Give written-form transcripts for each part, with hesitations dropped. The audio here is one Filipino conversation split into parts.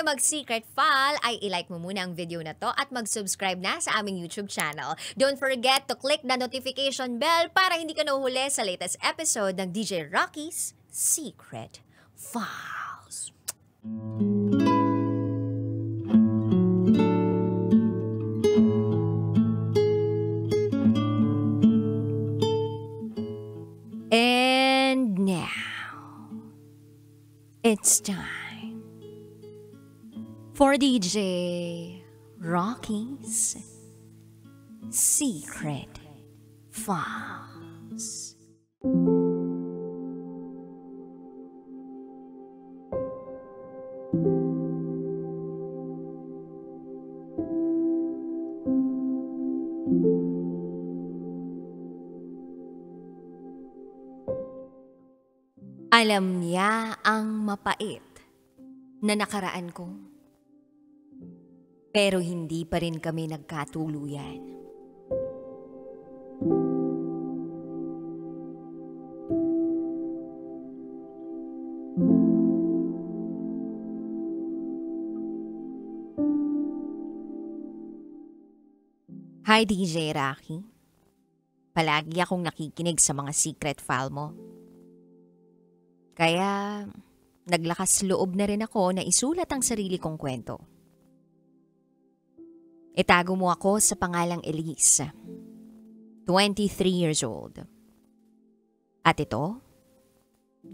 tayo mag-secret file, ay ilike mo muna ang video na to at mag-subscribe na sa aming YouTube channel. Don't forget to click the notification bell para hindi ka nahuhuli sa latest episode ng DJ Rocky's Secret Files. And now, it's time for DJ Rocky's Secret Files. Alam niya ang mapait na nakaraan ko. Pero hindi pa rin kami nagkatuluyan. Hi DJ Rocky. Palagi akong nakikinig sa mga secret file mo. Kaya naglakas loob na rin ako na isulat ang sarili kong kwento. Itago mo ako sa pangalang Elise, 23 years old. At ito,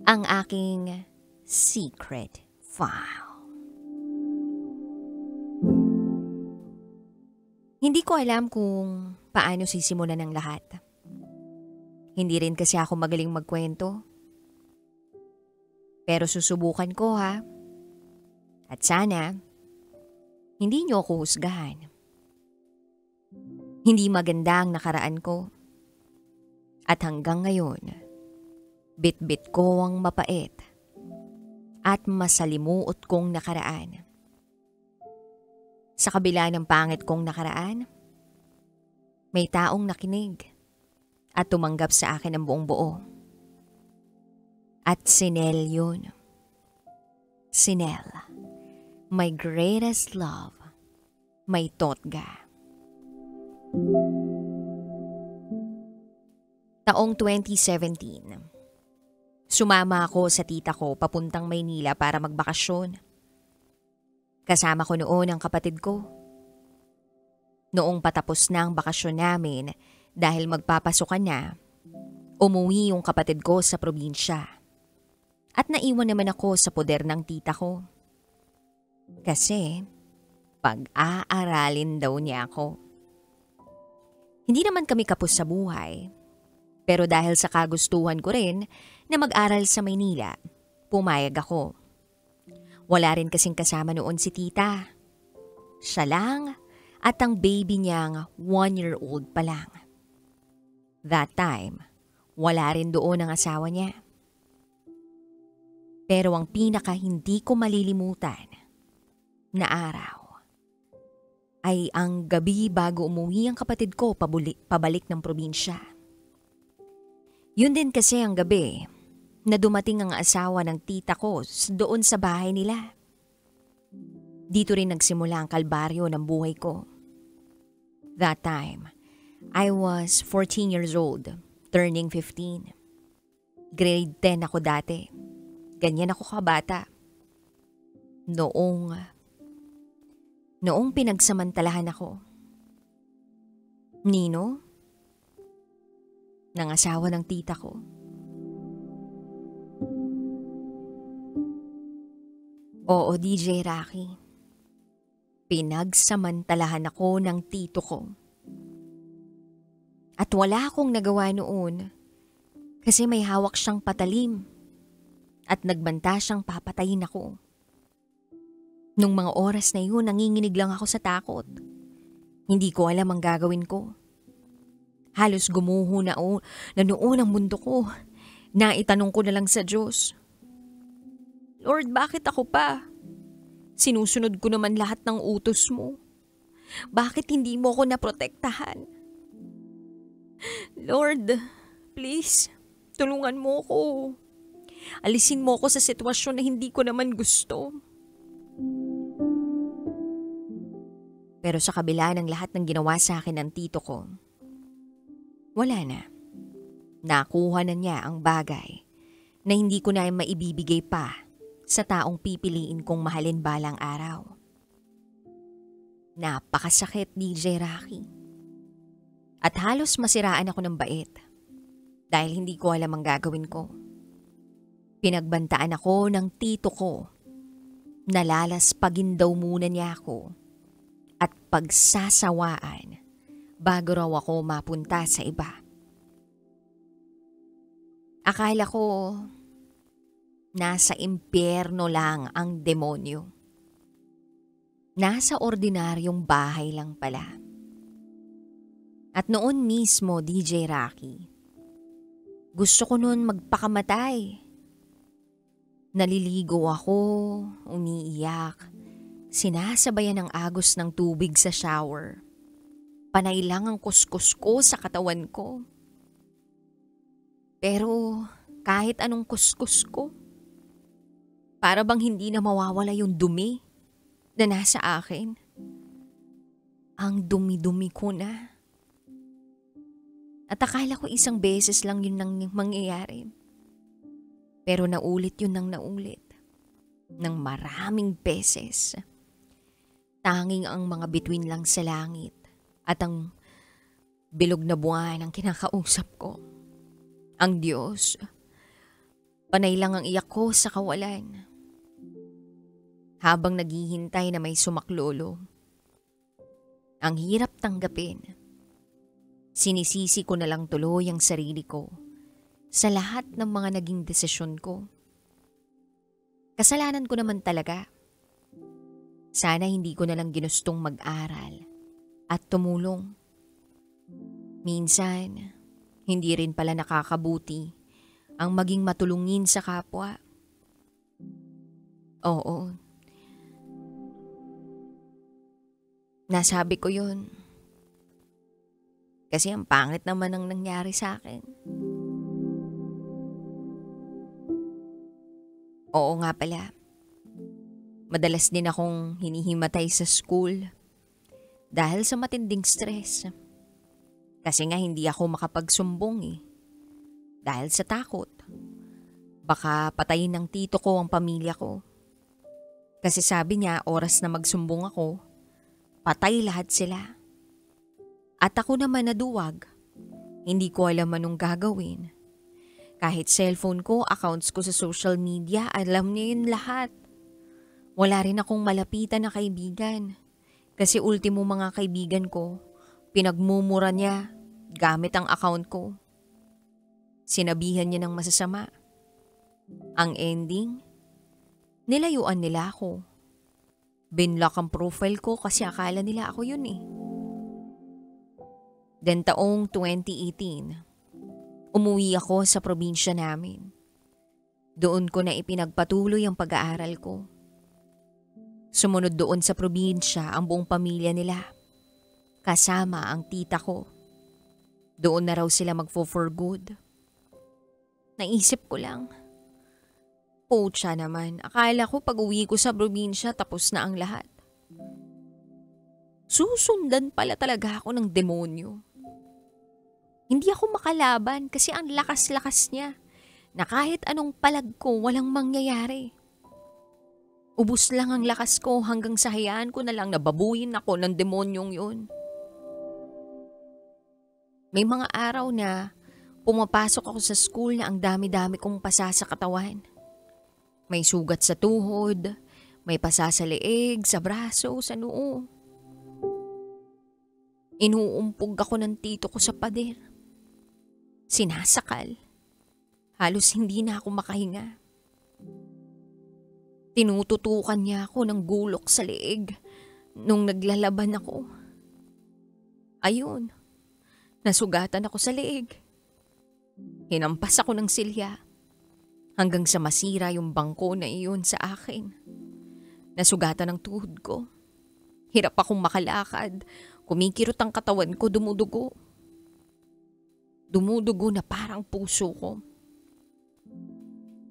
ang aking secret file. Hindi ko alam kung paano sisimulan ang lahat. Hindi rin kasi ako magaling magkwento. Pero susubukan ko ha. At sana, hindi niyo ako husgahan. Hindi maganda ang nakaraan ko. At hanggang ngayon, bit-bit ko ang mapait at masalimuot kong nakaraan. Sa kabila ng pangit kong nakaraan, may taong nakinig at tumanggap sa akin ng buong buo. At si Nel yun. Si Nel, my greatest love, my totga. Taong 2017, sumama ako sa tita ko papuntang Maynila para magbakasyon. Kasama ko noon ang kapatid ko. Noong patapos na ang bakasyon namin dahil magpapasukan na, umuwi yung kapatid ko sa probinsya. At naiwan naman ako sa poder ng tita ko. Kasi pag-aaralin daw niya ako. Hindi naman kami kapos sa buhay. Pero dahil sa kagustuhan ko rin na mag-aral sa Maynila, pumayag ako. Wala rin kasing kasama noon si tita. Siya lang at ang baby niyang 1-year-old pa lang. That time, wala rin doon ang asawa niya. Pero ang pinaka hindi ko malilimutan na araw ay ang gabi bago umuwi ang kapatid ko pabalik ng probinsya. Yun din kasi ang gabi na dumating ang asawa ng tita ko doon sa bahay nila. Dito rin nagsimula ang kalbaryo ng buhay ko. That time, I was 14 years old, turning 15. Grade 10 ako dati. Ganyan ako kabata. Noong pinagsamantalahan ako. Nino? Ng asawa ng tita ko. Oo, DJ Rocky. Pinagsamantalahan ako ng tito ko. At wala akong nagawa noon kasi may hawak siyang patalim. At nagbanta siyang papatayin ako. Nung mga oras na yun, nanginginig lang ako sa takot. Hindi ko alam ang gagawin ko. Halos gumuho na noon ang mundo ko. Naitanong ko na lang sa Diyos. Lord, bakit ako pa? Sinusunod ko naman lahat ng utos mo. Bakit hindi mo ako naprotektahan? Lord, please, tulungan mo ko. Alisin mo ko sa sitwasyon na hindi ko naman gusto. Pero sa kabila ng lahat ng ginawa sa akin ng tito ko, wala na. Nakuha na niya ang bagay na hindi ko na maibibigay pa sa taong pipiliin kong mahalin balang araw. Napakasakit, DJ Rocky. At halos masiraan ako ng bait dahil hindi ko alam ang gagawin ko. Pinagbantaan ako ng tito ko. Nalalaspagin daw muna niya ako at pagsasawaan bago raw ako mapunta sa iba. Akala ko nasa impyerno lang ang demonyo. Nasa ordinaryong bahay lang pala. At noon mismo, DJ Rocky, gusto ko noon magpakamatay. Naliligo ako, umiiyak, sinasabayan ng agos ng tubig sa shower. Panay lang ang kuskus ko sa katawan ko. Pero kahit anong kuskus ko, para bang hindi na mawawala yung dumi na nasa akin. Ang dumi-dumi ko na. At akala ko isang beses lang yun nang mangyayari. Pero naulit yun nang naulit. Nang maraming beses. Tanging ang mga bituin lang sa langit at ang bilog na buwan ang kinakausap ko. Ang Diyos. Panay lang ang iyak ko sa kawalan. Habang naghihintay na may sumaklolo. Ang hirap tanggapin. Sinisisi ko na lang tuloy ang sarili ko sa lahat ng mga naging desisyon ko. Kasalanan ko naman talaga. Sana hindi ko na lang ginustong mag-aral at tumulong. Minsan, hindi rin pala nakakabuti ang maging matulungin sa kapwa. Oo. Nasabi ko yun. Kasi ang pangit naman ang nangyari sa akin. Oo nga pala. Madalas din akong hinihimatay sa school dahil sa matinding stress. Kasi nga hindi ako makapagsumbong eh. Dahil sa takot. Baka patayin ng tito ko ang pamilya ko. Kasi sabi niya oras na magsumbong ako, patay lahat sila. At ako naman naduwag. Hindi ko alam anong gagawin. Kahit cellphone ko, accounts ko sa social media, alam niya yun lahat. Wala rin akong malapitan na kaibigan. Kasi ultimo mga kaibigan ko, pinagmumura niya gamit ang account ko. Sinabihan niya ng masasama. Ang ending, nilayuan nila ako. Binlock ang profile ko kasi akala nila ako yun eh. Then taong 2018, umuwi ako sa probinsya namin. Doon ko na ipinagpatuloy ang pag-aaral ko. Sumunod doon sa probinsya ang buong pamilya nila. Kasama ang tita ko. Doon na raw sila magfo-for good. Naisip ko lang. Pucha naman, akala ko pag uwi ko sa probinsya tapos na ang lahat. Susundan pala talaga ako ng demonyo. Hindi ako makalaban kasi ang lakas-lakas niya na kahit anong palag ko walang mangyayari. Ubus lang ang lakas ko hanggang sa hayaan ko na lang nababuyin ako ng demonyong yun. May mga araw na pumapasok ako sa school na ang dami-dami kong pasa sa katawan. May sugat sa tuhod, may pasa sa leeg, sa braso, sa noo. Inuumpog ako ng tito ko sa pader. Sinasakal. Halos hindi na ako makahinga. Tinututukan niya ako ng gulok sa leeg nung naglalaban ako. Ayun, nasugatan ako sa leeg. Hinampas ako ng silya hanggang sa masira yung bangko na iyon sa akin. Nasugatan ang tuhod ko. Hirap akong makalakad. Kumikirot ang katawan ko, dumudugo. Dumudugo na parang puso ko.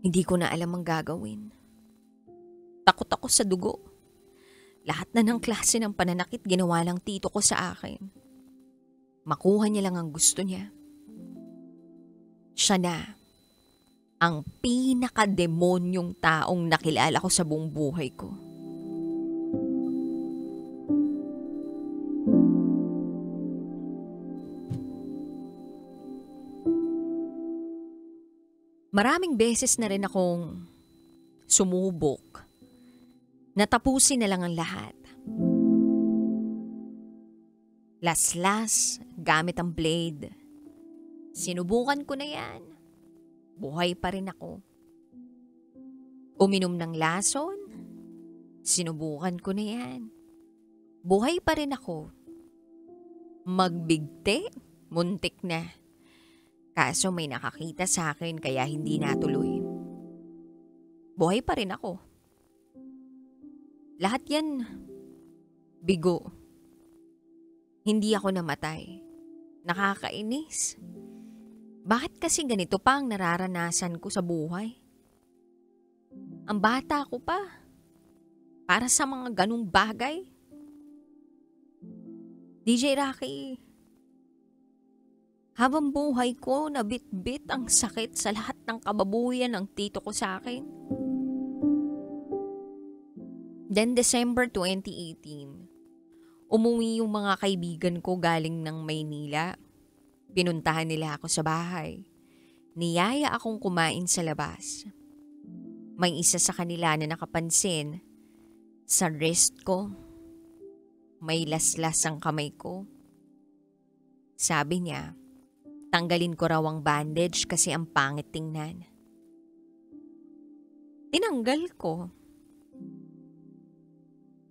Hindi ko na alam ang gagawin. Takot ako sa dugo. Lahat na ng klase ng pananakit ginawa lang tito ko sa akin. Makuha niya lang ang gusto niya. Siya na ang pinakademonyong taong nakilala ko sa buong buhay ko. Maraming beses na rin akong sumubok. Natapusin na lang ang lahat. Laslas gamit ang blade. Sinubukan ko na yan. Buhay pa rin ako. Uminom ng lason. Sinubukan ko na yan. Buhay pa rin ako. Magbigti. Muntik na. Kaso may nakakita sa akin kaya hindi natuloy. Buhay pa rin ako. Lahat yan, bigo. Hindi ako namatay. Nakakainis. Bakit kasi ganito pa ang nararanasan ko sa buhay? Ang bata ko pa. Para sa mga ganung bagay. DJ Rocky, habang buhay ko, nabit-bit ang sakit sa lahat ng kababuyan ng tito ko sa akin. Then December 2018, umuwi yung mga kaibigan ko galing ng Maynila. Pinuntahan nila ako sa bahay. Niyaya akong kumain sa labas. May isa sa kanila na nakapansin sa wrist ko. May laslas ang kamay ko. Sabi niya, tanggalin ko raw ang bandage kasi ang pangit tingnan. Tinanggal ko.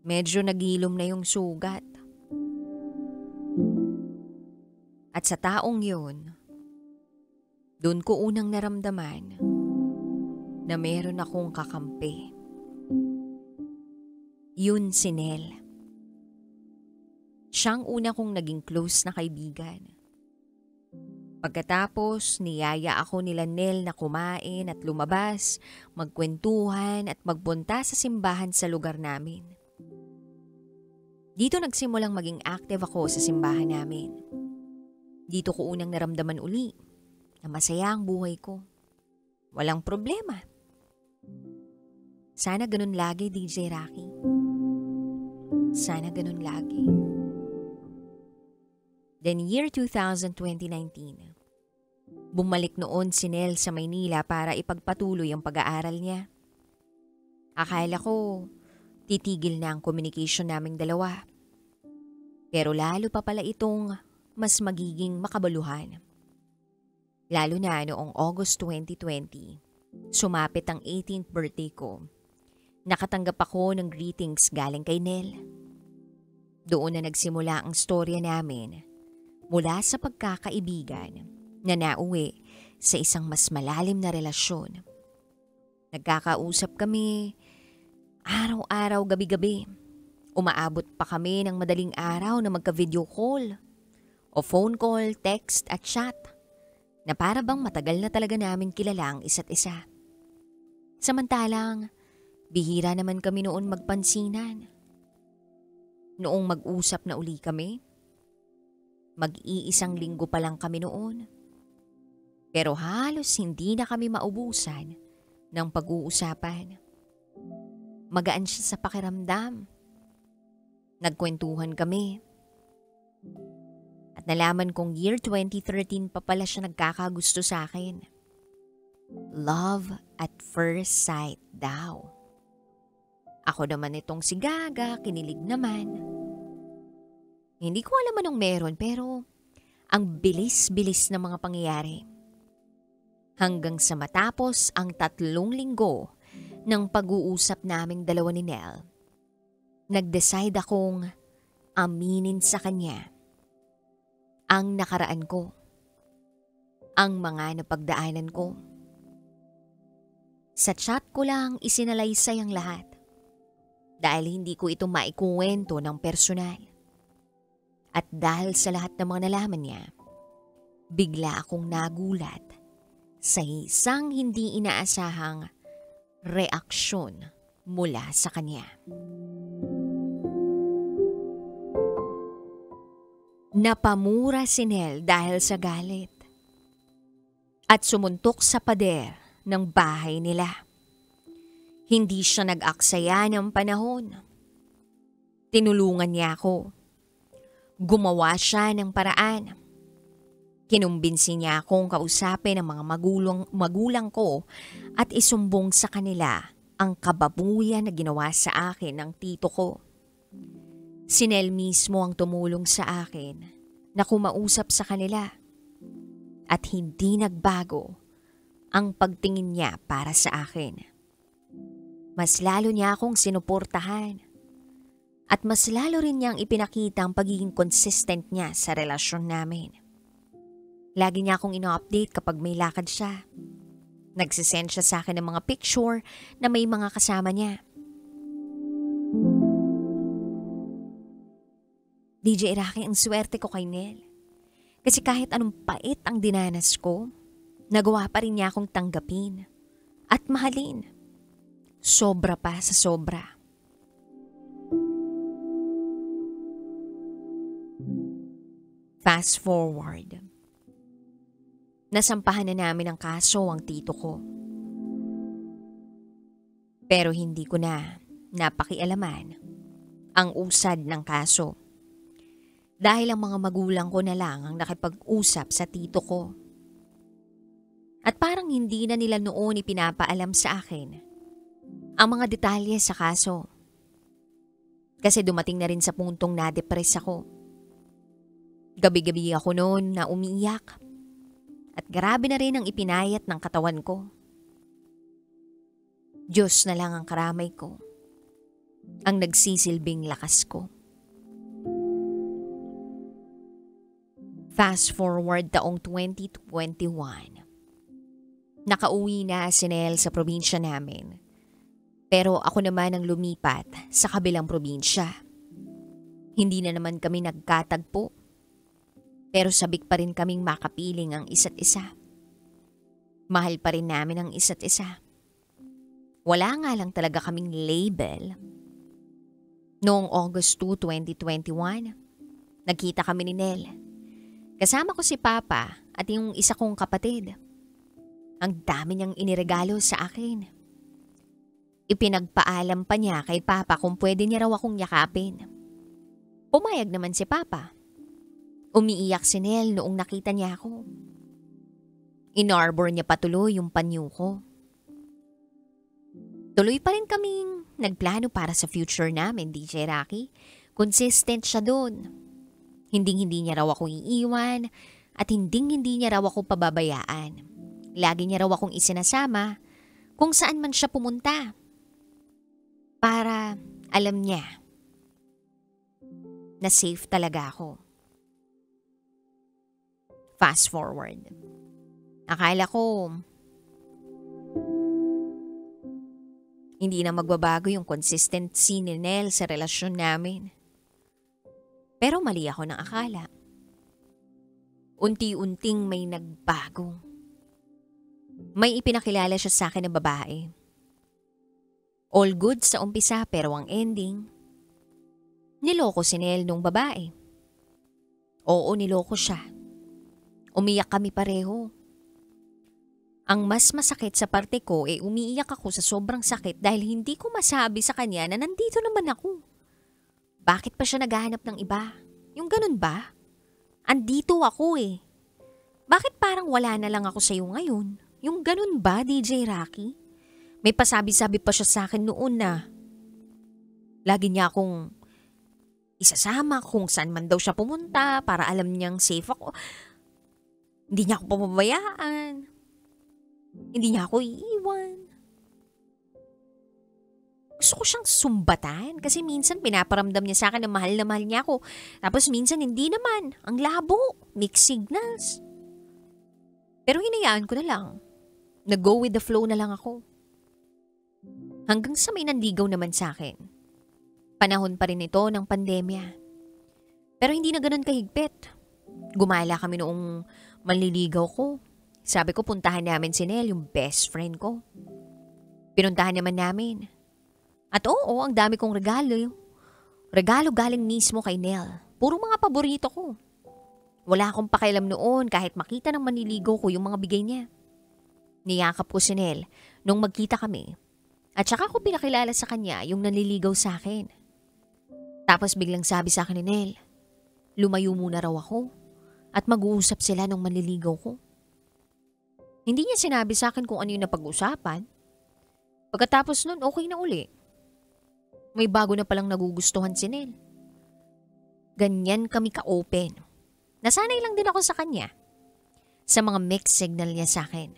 Medyo nagilom na yung sugat. At sa taong yun, doon ko unang naramdaman na meron akong kakampi. Yun si Nel. Siyang una kong naging close na kaibigan. Pagkatapos, niyaya ako nila Nel na kumain at lumabas, magkwentuhan at magpunta sa simbahan sa lugar namin. Dito nagsimulang maging active ako sa simbahan namin. Dito ko unang naramdaman uli na masaya ang buhay ko. Walang problema. Sana ganun lagi, DJ Rocky. Sana ganun lagi. Then year 2019, bumalik noon si Nel sa Maynila para ipagpatuloy ang pag-aaral niya. Akala ko titigil na ang communication naming dalawa. Pero lalo pa pala itong mas magiging makabaluhan. Lalo na noong August 2020, sumapit ang 18th birthday ko. Nakatanggap ako ng greetings galing kay Nel. Doon na nagsimula ang storya namin mula sa pagkakaibigan na nauwi sa isang mas malalim na relasyon. Nagkakausap kami araw-araw, gabi-gabi. Umaabot pa kami ng madaling araw na magka-video call o phone call, text at chat na para bang matagal na talaga namin kilala ang isa't isa. Samantalang, bihira naman kami noon magpansinan. Noong mag-usap na uli kami, mag-iisang linggo pa lang kami noon. Pero halos hindi na kami maubusan ng pag-uusapan. Magaan siya sa pakiramdam. Nagkwentuhan kami. At nalaman kong year 2013 pa pala siya nagkakagusto sa akin. Love at first sight daw. Ako naman itong si Gaga, kinilig naman. Hindi ko alam anong meron pero ang bilis-bilis ng mga pangyayari. Hanggang sa matapos ang 3 linggo ng pag-uusap naming dalawa ni Nel, nag-decide akong aminin sa kanya ang nakaraan ko, ang mga napagdaanan ko. Sa chat ko lang isinalaysay ang lahat dahil hindi ko ito maikuwento ng personal. At dahil sa lahat ng mga nalaman niya, bigla akong nagulat sa isang hindi inaasahang reaksyon mula sa kanya. Napamura si Nel dahil sa galit at sumuntok sa pader ng bahay nila. Hindi siya nag-aksaya ng panahon. Tinulungan niya ako. Gumawa siya ng paraan. Kinumbinsi niya akong kausapin ang mga magulang ko at isumbong sa kanila ang kababuyan na ginawa sa akin ng tito ko. Si Nel mismo ang tumulong sa akin na kumausap sa kanila at hindi nagbago ang pagtingin niya para sa akin. Mas lalo niya akong sinuportahan at mas lalo rin niyang ipinakita ang pagiging consistent niya sa relasyon namin. Lagi niya akong ino-update kapag may lakad siya. Nagsisend siya sa akin ng mga picture na may mga kasama niya. DJ Rocky, ang swerte ko kay Nel. Kasi kahit anong pait ang dinanas ko, nagawa pa rin niya akong tanggapin at mahalin. Sobra pa sa sobra. Fast forward. Nasampahan na namin ang kaso ang tito ko. Pero hindi ko na napakialaman ang usad ng kaso. Dahil ang mga magulang ko na lang ang nakipag-usap sa tito ko. At parang hindi na nila noon ipinapaalam sa akin ang mga detalye sa kaso. Kasi dumating na rin sa puntong na-depress ako. Gabi-gabi ako noon na umiiyak. At grabe na rin ang ipinayat ng katawan ko. Diyos na lang ang karamay ko. Ang nagsisilbing lakas ko. Fast forward taong 2021. Nakauwi na si Nel sa probinsya namin. Pero ako naman ang lumipat sa kabilang probinsya. Hindi na naman kami nagkatagpo. Pero sabik pa rin kaming makapiling ang isa't isa. Mahal pa rin namin ang isa't isa. Wala nga lang talaga kaming label. Noong August 2, 2021, nagkita kami ni Nel. Kasama ko si Papa at yung isa kong kapatid. Ang dami niyang iniregalo sa akin. Ipinagpaalam pa niya kay Papa kung pwede niya raw akong yakapin. Pumayag naman si Papa. Umiiyak si Nel noong nakita niya ako. Inarbor niya patuloy yung panyo ko. Tuloy pa rin kaming nagplano para sa future namin, DJ Rocky. Consistent siya doon. Hinding-hindi niya raw akong iiwan at hinding-hindi niya raw ako pababayaan. Lagi niya raw akong isinasama kung saan man siya pumunta. Para alam niya na safe talaga ako. Fast forward. Akala ko hindi na magbabago yung consistency ni Nel sa relasyon namin. Pero mali ako ng akala. Unti-unting may nagbago. May ipinakilala siya sa akin na babae. All good sa umpisa pero ang ending, niloko si Nel nung babae. Oo, niloko siya. Umiyak kami pareho. Ang mas masakit sa parte ko umiiyak ako sa sobrang sakit dahil hindi ko masabi sa kanya na nandito naman ako. Bakit pa siya naghahanap ng iba? Yung ganun ba? Andito ako eh. Bakit parang wala na lang ako sa'yo ngayon? Yung ganun ba, DJ Rocky? May pasabi-sabi pa siya sa akin noon na lagi niya akong isasama kung saan man daw siya pumunta para alam niyang safe ako. Hindi niya ako pababayaan. Hindi niya ako iiwan. Gusto ko siyang sumbatan kasi minsan pinaparamdam niya sa akin na mahal niya ako. Tapos minsan hindi naman. Ang labo. Mixed signals. Pero hinayaan ko na lang. Nag-go with the flow na lang ako. Hanggang sa may nanligaw naman sa akin. Panahon pa rin ito ng pandemya. Pero hindi na ganun kahigpit. Gumala kami noong manliligaw ko. Sabi ko puntahan namin si Nel, yung best friend ko. Pinuntahan naman namin. At oo, ang dami kong regalo. Regalo galing mismo kay Nel. Puro mga paborito ko. Wala akong pakialam noon kahit makita ng manliligaw ko yung mga bigay niya. Niyakap ko si Nel nung magkita kami at saka ko pinakilala sa kanya yung nanliligaw sa akin. Tapos biglang sabi sa akin ni Nel, lumayo muna raw ako at mag-uusap sila nung manliligaw ko. Hindi niya sinabi sa akin kung ano yung napag-usapan. Pagkatapos nun, okay na uli. May bago na palang nagugustuhan si Nel. Ganyan kami ka-open. Nasanay lang din ako sa kanya. Sa mga mixed signal niya sa akin.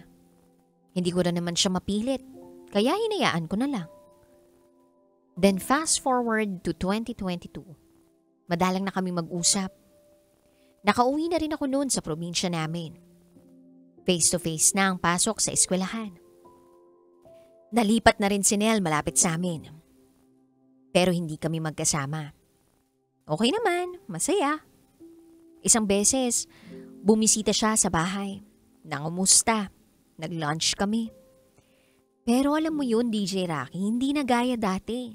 Hindi ko na naman siya mapilit, kaya hinayaan ko na lang. Then fast forward to 2022. Madalang na kami mag-usap. Nakauwi na rin ako noon sa probinsya namin. Face-to-face na ang pasok sa eskwelahan. Nalipat na rin si Nel malapit sa amin. Pero hindi kami magkasama. Okay naman, masaya. Isang beses, bumisita siya sa bahay. Nangumusta. Nag-lunch kami. Pero alam mo yun, DJ Rocky, hindi na gaya dati.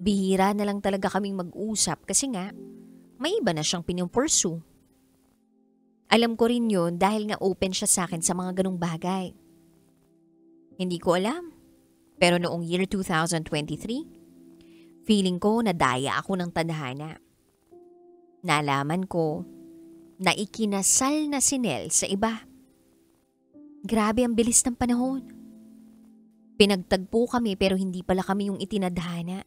Bihira na lang talaga kaming mag-usap kasi nga, may iba na siyang pinupursu. Alam ko rin yun dahil nga open siya sa akin sa mga ganong bagay. Hindi ko alam. Pero noong year 2023, feeling ko nadaya ako ng tadhana. Nalaman ko na ikinasal na si Nel sa iba. Grabe ang bilis ng panahon. Pinagtagpo kami pero hindi pala kami yung itinadhana.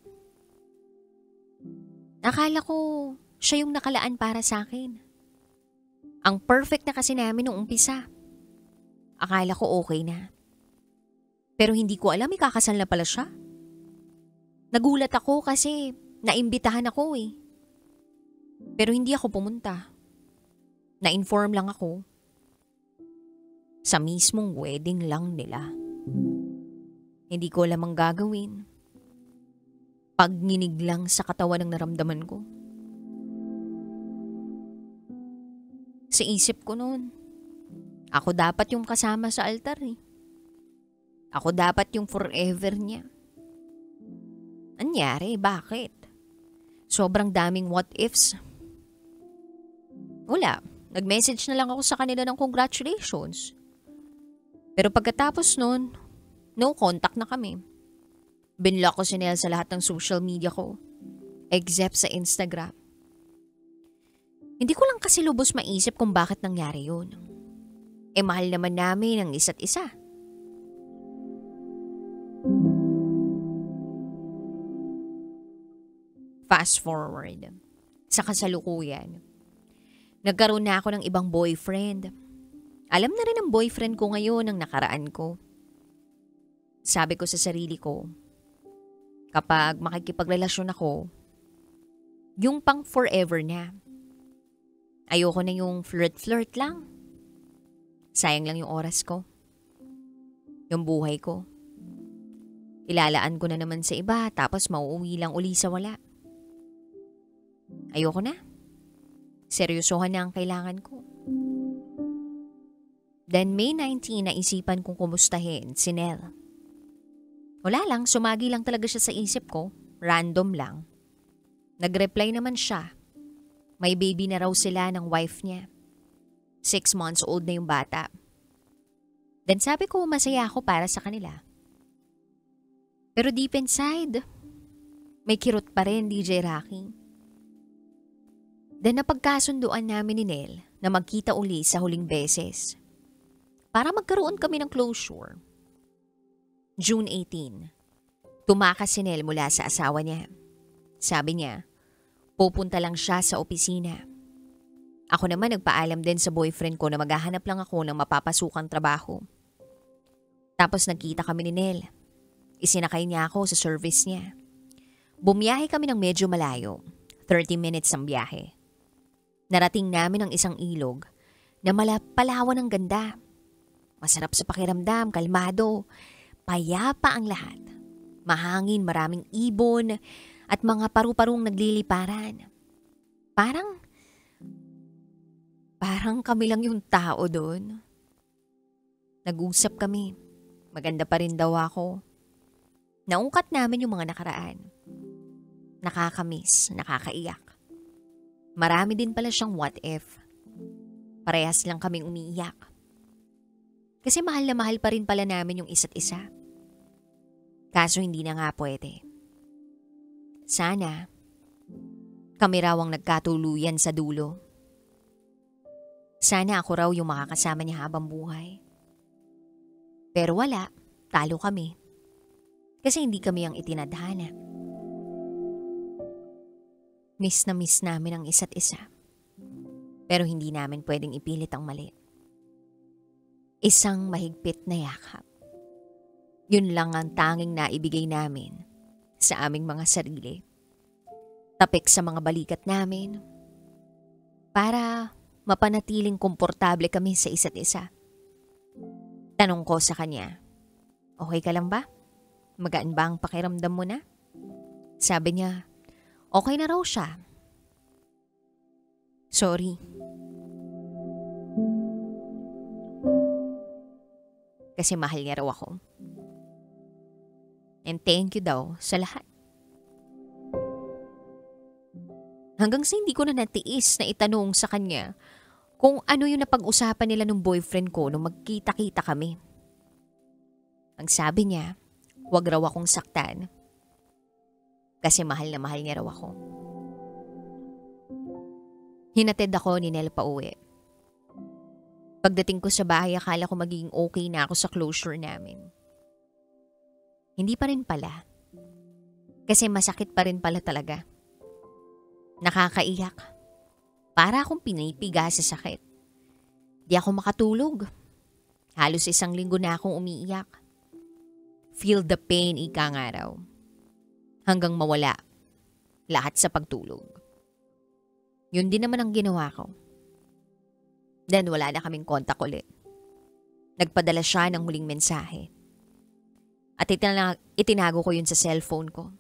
Akala ko siya yung nakalaan para sa akin. Ang perfect na kasi namin noong umpisa. Akala ko okay na. Pero hindi ko alam ikakasal na pala siya. Nagulat ako kasi naimbitahan ako eh. Pero hindi ako pumunta. Na-inform lang ako. Sa mismong wedding lang nila. Hindi ko alam ang gagawin. Pagninig lang sa katawan ng naramdaman ko. Sa isip ko noon, ako dapat yung kasama sa altar eh. Ako dapat yung forever niya. Anyari, bakit? Sobrang daming what ifs. Wala, nag-message na lang ako sa kanila ng congratulations. Pero pagkatapos nun, no contact na kami. Binlock ko si Nel sa lahat ng social media ko, except sa Instagram. Hindi ko lang kasi lubos maisip kung bakit nangyari yun. Mahal naman namin ang isa't isa. Fast forward, sa kasalukuyan. Nagkaroon na ako ng ibang boyfriend. Alam na rin ng boyfriend ko ngayon ang nakaraan ko. Sabi ko sa sarili ko, kapag makikipagrelasyon ako, yung pang forever na. Ayoko na yung flirt-flirt lang. Sayang lang yung oras ko. Yung buhay ko. Ilalaan ko na naman sa iba tapos mauuwi lang uli sa wala. Ayoko na. Seryosohan na ang kailangan ko. Then May 19, naisipan kong kumustahin si Nel. Wala lang, sumagi lang talaga siya sa isip ko. Random lang. Nag-reply naman siya. May baby na raw sila ng wife niya. 6 months old na yung bata. Then sabi ko masaya ako para sa kanila. Pero deep inside, may kirot pa rin, DJ Rocky. Then napagkasunduan namin ni Nel na magkita uli sa huling beses. Para magkaroon kami ng closure. June 18, tumakas si Nel mula sa asawa niya. Sabi niya, pupunta lang siya sa opisina. Ako naman nagpaalam din sa boyfriend ko na maghahanap lang ako ng mapapasukang trabaho. Tapos nagkita kami ni Nel. Isinakay niya ako sa service niya. Bumiyahe kami ng medyo malayo, 30 minutes ang biyahe. Narating namin ang isang ilog na malapalawan ng ganda. Masarap sa pakiramdam, kalmado, payapa ang lahat. Mahangin, maraming ibon at mga paru-parong nagliliparan. Parang kami lang yung tao doon. Nag-usap kami. Maganda pa rin daw ako. Naungkat namin yung mga nakaraan. Nakakamiss, nakakaiyak. Marami din pala siyang what if. Parehas lang kaming umiiyak. Kasi mahal na mahal pa rin pala namin yung isa't isa. Kaso hindi na nga pwede. Sana, kami raw ang nagkatuluyan sa dulo. Sana ako raw yung makakasama niya habang buhay. Pero wala, talo kami. Kasi hindi kami ang itinadhana. Miss na miss namin ang isa't isa. Pero hindi namin pwedeng ipilit ang mali. Isang mahigpit na yakap. Yun lang ang tanging naibigay namin sa aming mga sarili. Tapik sa mga balikat namin para mapanatiling komportable kami sa isa't isa. Tanong ko sa kanya, okay ka lang ba? Magaan ba ang pakiramdam mo na? Sabi niya, okay na raw siya. Sorry. Kasi mahal niya raw ako. And thank you daw sa lahat. Hanggang sa hindi ko na natiis na itanong sa kanya kung ano yung napag-usapan nila ng boyfriend ko nung magkita-kita kami. Ang sabi niya, wag raw akong saktan. Kasi mahal na mahal niya raw ako. Hinatid ako ni Nel pa uwi. Pagdating ko sa bahay, akala ko magiging okay na ako sa closure namin. Hindi pa rin pala. Kasi masakit pa rin pala talaga. Nakakaiyak. Para akong pinipiga sa sakit. Di ako makatulog. Halos 1 linggo na akong umiiyak. Feel the pain, ika nga raw. Hanggang mawala. Lahat sa pagtulog. Yun din naman ang ginawa ko. Then wala na kaming kontak ulit. Nagpadala siya ng huling mensahe. At itinago ko yun sa cellphone ko.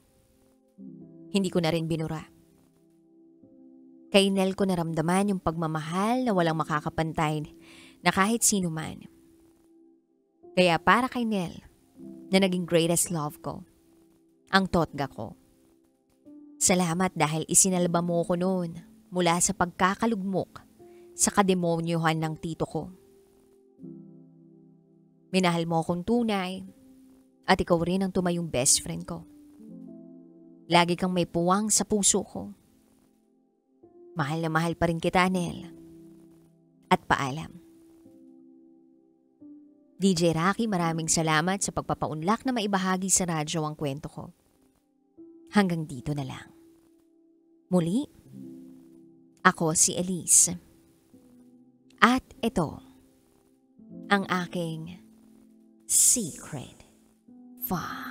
Hindi ko na rin binura. Kay Nel ko naramdaman yung pagmamahal na walang makakapantay na kahit sino man. Kaya para kay Nel, na naging greatest love ko, ang totga ko. Salamat dahil isinalba mo ko noon mula sa pagkakalugmok sa kademonyohan ng tito ko. Minahal mo akong tunay at ikaw rin ang tumayong best friend ko. Lagi kang may puwang sa puso ko. Mahal na mahal pa rin kita, Nel. At paalam. DJ Rocky, maraming salamat sa pagpapaunlak na maibahagi sa radyo ang kwento ko. Hanggang dito na lang. Muli, ako si Elise. At ito, ang aking secret file.